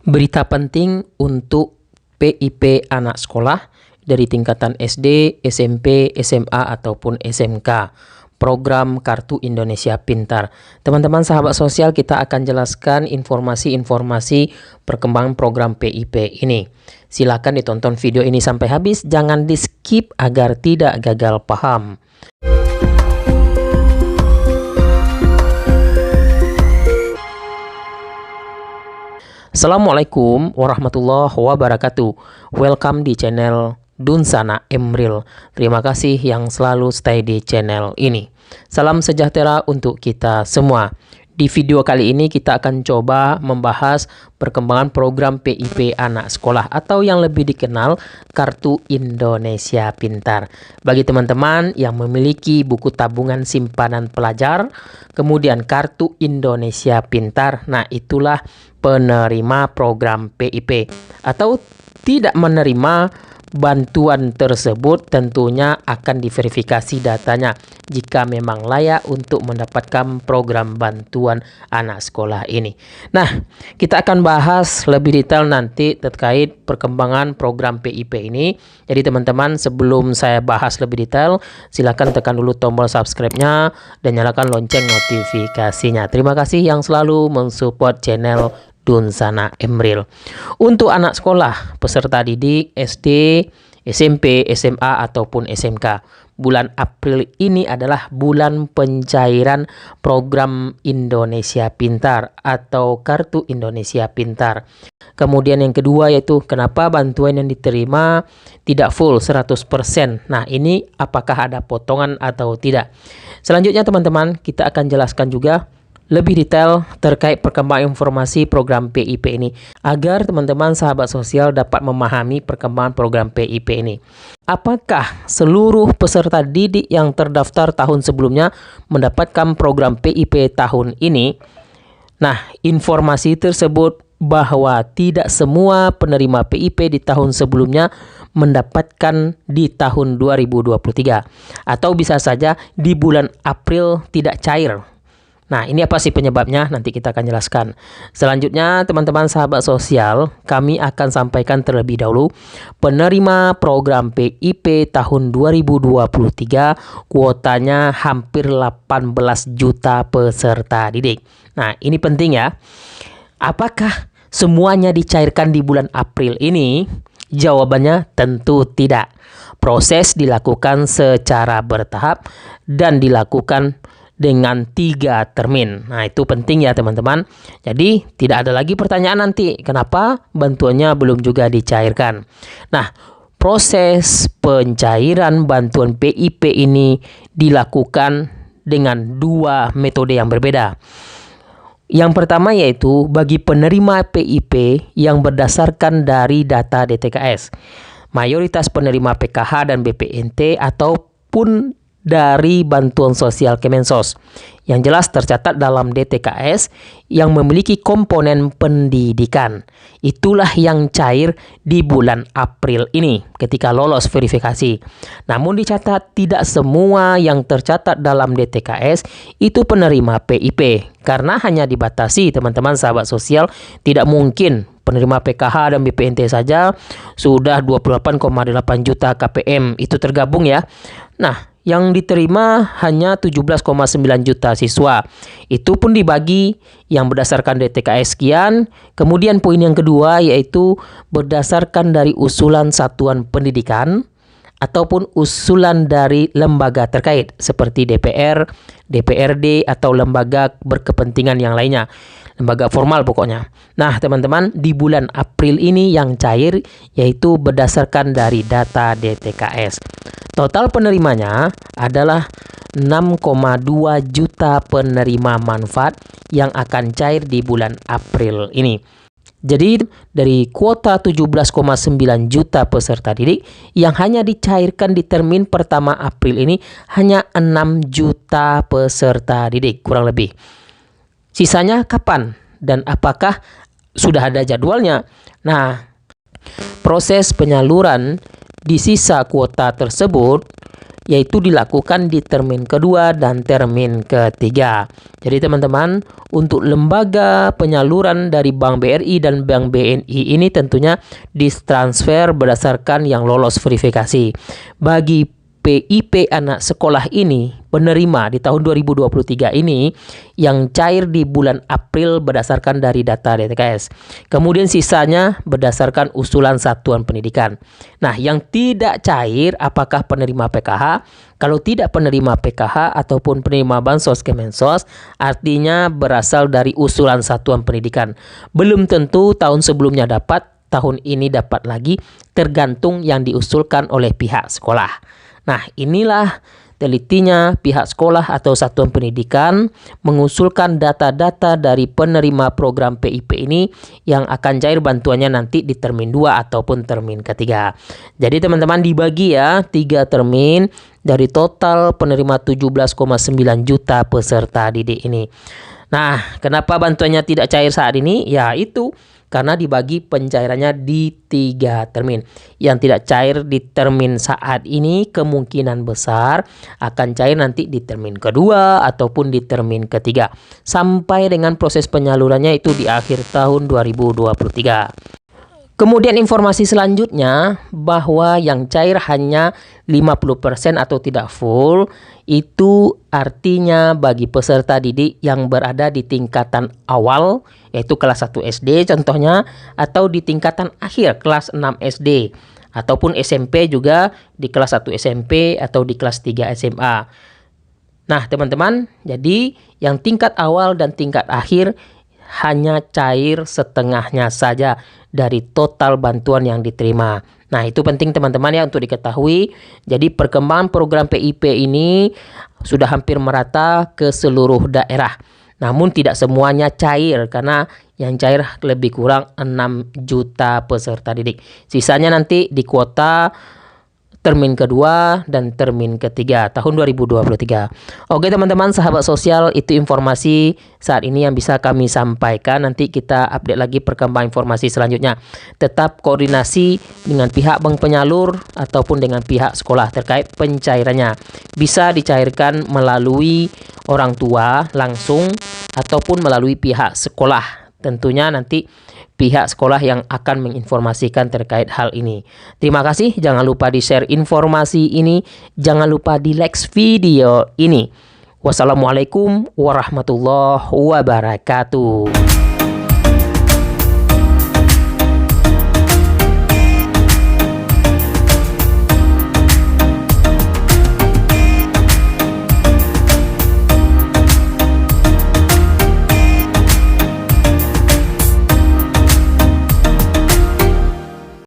Berita penting untuk PIP anak sekolah dari tingkatan SD, SMP, SMA, ataupun SMK. Program Kartu Indonesia Pintar. Teman-teman sahabat sosial, kita akan jelaskan informasi-informasi perkembangan program PIP ini. Silakan ditonton video ini sampai habis, jangan di-skip agar tidak gagal paham. Assalamualaikum warahmatullahi wabarakatuh. Welcome di channel Dunsana Emril. Terima kasih yang selalu stay di channel ini. Salam sejahtera untuk kita semua. Di video kali ini kita akan coba membahas perkembangan program PIP anak sekolah atau yang lebih dikenal Kartu Indonesia Pintar. Bagi teman-teman yang memiliki buku tabungan simpanan pelajar, kemudian Kartu Indonesia Pintar, nah itulah penerima program PIP. Atau tidak menerima bantuan tersebut, tentunya akan diverifikasi datanya jika memang layak untuk mendapatkan program bantuan anak sekolah ini. Nah, kita akan bahas lebih detail nanti terkait perkembangan program PIP ini. Jadi teman-teman, sebelum saya bahas lebih detail, silakan tekan dulu tombol subscribe-nya dan nyalakan lonceng notifikasinya. Terima kasih yang selalu mensupport channel Dunsana Emril. Untuk anak sekolah, peserta didik SD, SMP, SMA, ataupun SMK, bulan April ini adalah bulan pencairan program Indonesia Pintar atau Kartu Indonesia Pintar. Kemudian yang kedua yaitu kenapa bantuan yang diterima tidak full 100%. Nah, ini apakah ada potongan atau tidak. Selanjutnya teman-teman, kita akan jelaskan juga lebih detail terkait perkembangan informasi program PIP ini agar teman-teman sahabat sosial dapat memahami perkembangan program PIP ini. Apakah seluruh peserta didik yang terdaftar tahun sebelumnya mendapatkan program PIP tahun ini? Nah, informasi tersebut bahwa tidak semua penerima PIP di tahun sebelumnya mendapatkan di tahun 2023 atau bisa saja di bulan April tidak cair. Nah, ini apa sih penyebabnya? Nanti kita akan jelaskan. Selanjutnya, teman-teman sahabat sosial, kami akan sampaikan terlebih dahulu penerima program PIP tahun 2023 kuotanya hampir 18 juta peserta didik. Nah, ini penting ya. Apakah semuanya dicairkan di bulan April ini? Jawabannya tentu tidak. Proses dilakukan secara bertahap dan dilakukan dengan 3 termin. Nah, itu penting ya teman-teman. Jadi tidak ada lagi pertanyaan nanti kenapa bantuannya belum juga dicairkan. Nah, proses pencairan bantuan PIP ini dilakukan dengan 2 metode yang berbeda. Yang pertama yaitu bagi penerima PIP yang berdasarkan dari data DTKS. Mayoritas penerima PKH dan BPNT ataupun dari bantuan sosial Kemensos yang jelas tercatat dalam DTKS yang memiliki komponen pendidikan. Itulah yang cair di bulan April ini ketika lolos verifikasi. Namun dicatat tidak semua yang tercatat dalam DTKS itu penerima PIP karena hanya dibatasi teman-teman sahabat sosial. Tidak mungkin penerima PKH dan BPNT saja sudah 28,8 juta KPM itu tergabung ya. Nah, yang diterima hanya 17,9 juta siswa. Itu pun dibagi yang berdasarkan DTKS sekian. Kemudian poin yang kedua yaitu berdasarkan dari usulan satuan pendidikan ataupun usulan dari lembaga terkait seperti DPR, DPRD atau lembaga berkepentingan yang lainnya. Lembaga formal pokoknya. Nah teman-teman, di bulan April ini yang cair yaitu berdasarkan dari data DTKS. Total penerimanya adalah 6,2 juta penerima manfaat yang akan cair di bulan April ini. Jadi dari kuota 17,9 juta peserta didik yang hanya dicairkan di termin pertama April ini hanya 6 juta peserta didik kurang lebih. Sisanya kapan dan apakah sudah ada jadwalnya? Nah, proses penyaluran di sisa kuota tersebut yaitu dilakukan di termin kedua dan termin ketiga. Jadi teman-teman, untuk lembaga penyaluran dari Bank BRI dan Bank BNI ini tentunya ditransfer berdasarkan yang lolos verifikasi. Bagi PIP anak sekolah ini, penerima di tahun 2023 ini yang cair di bulan April berdasarkan dari data DTKS. Kemudian sisanya berdasarkan usulan satuan pendidikan. Nah, yang tidak cair apakah penerima PKH? Kalau tidak penerima PKH ataupun penerima Bansos Kemensos, artinya berasal dari usulan satuan pendidikan. Belum tentu tahun sebelumnya dapat, tahun ini dapat lagi, tergantung yang diusulkan oleh pihak sekolah. Nah, inilah telitinya pihak sekolah atau satuan pendidikan mengusulkan data-data dari penerima program PIP ini yang akan cair bantuannya nanti di termin 2 ataupun termin ketiga. Jadi teman-teman dibagi ya 3 termin dari total penerima 17,9 juta peserta didik ini. Nah, kenapa bantuannya tidak cair saat ini? Ya itu karena dibagi pencairannya di 3 termin. Yang tidak cair di termin saat ini kemungkinan besar akan cair nanti di termin kedua ataupun di termin ketiga. Sampai dengan proses penyalurannya itu di akhir tahun 2023. Kemudian informasi selanjutnya bahwa yang cair hanya 50% atau tidak full, itu artinya bagi peserta didik yang berada di tingkatan awal, yaitu kelas 1 SD contohnya, atau di tingkatan akhir kelas 6 SD, ataupun SMP juga di kelas 1 SMP atau di kelas 3 SMA. Nah teman-teman, jadi yang tingkat awal dan tingkat akhir hanya cair setengahnya saja dari total bantuan yang diterima. Nah, itu penting teman-teman ya untuk diketahui. Jadi perkembangan program PIP ini sudah hampir merata ke seluruh daerah. Namun tidak semuanya cair karena yang cair lebih kurang 6 juta peserta didik. Sisanya nanti di kuota termin kedua dan termin ketiga tahun 2023. Oke teman-teman sahabat sosial, itu informasi saat ini yang bisa kami sampaikan. Nanti kita update lagi perkembangan informasi selanjutnya. Tetap koordinasi dengan pihak bank penyalur ataupun dengan pihak sekolah terkait pencairannya. Bisa dicairkan melalui orang tua langsung ataupun melalui pihak sekolah. Tentunya nanti pihak sekolah yang akan menginformasikan terkait hal ini. Terima kasih, jangan lupa di-share informasi ini, jangan lupa di-like video ini. Wassalamualaikum warahmatullahi wabarakatuh.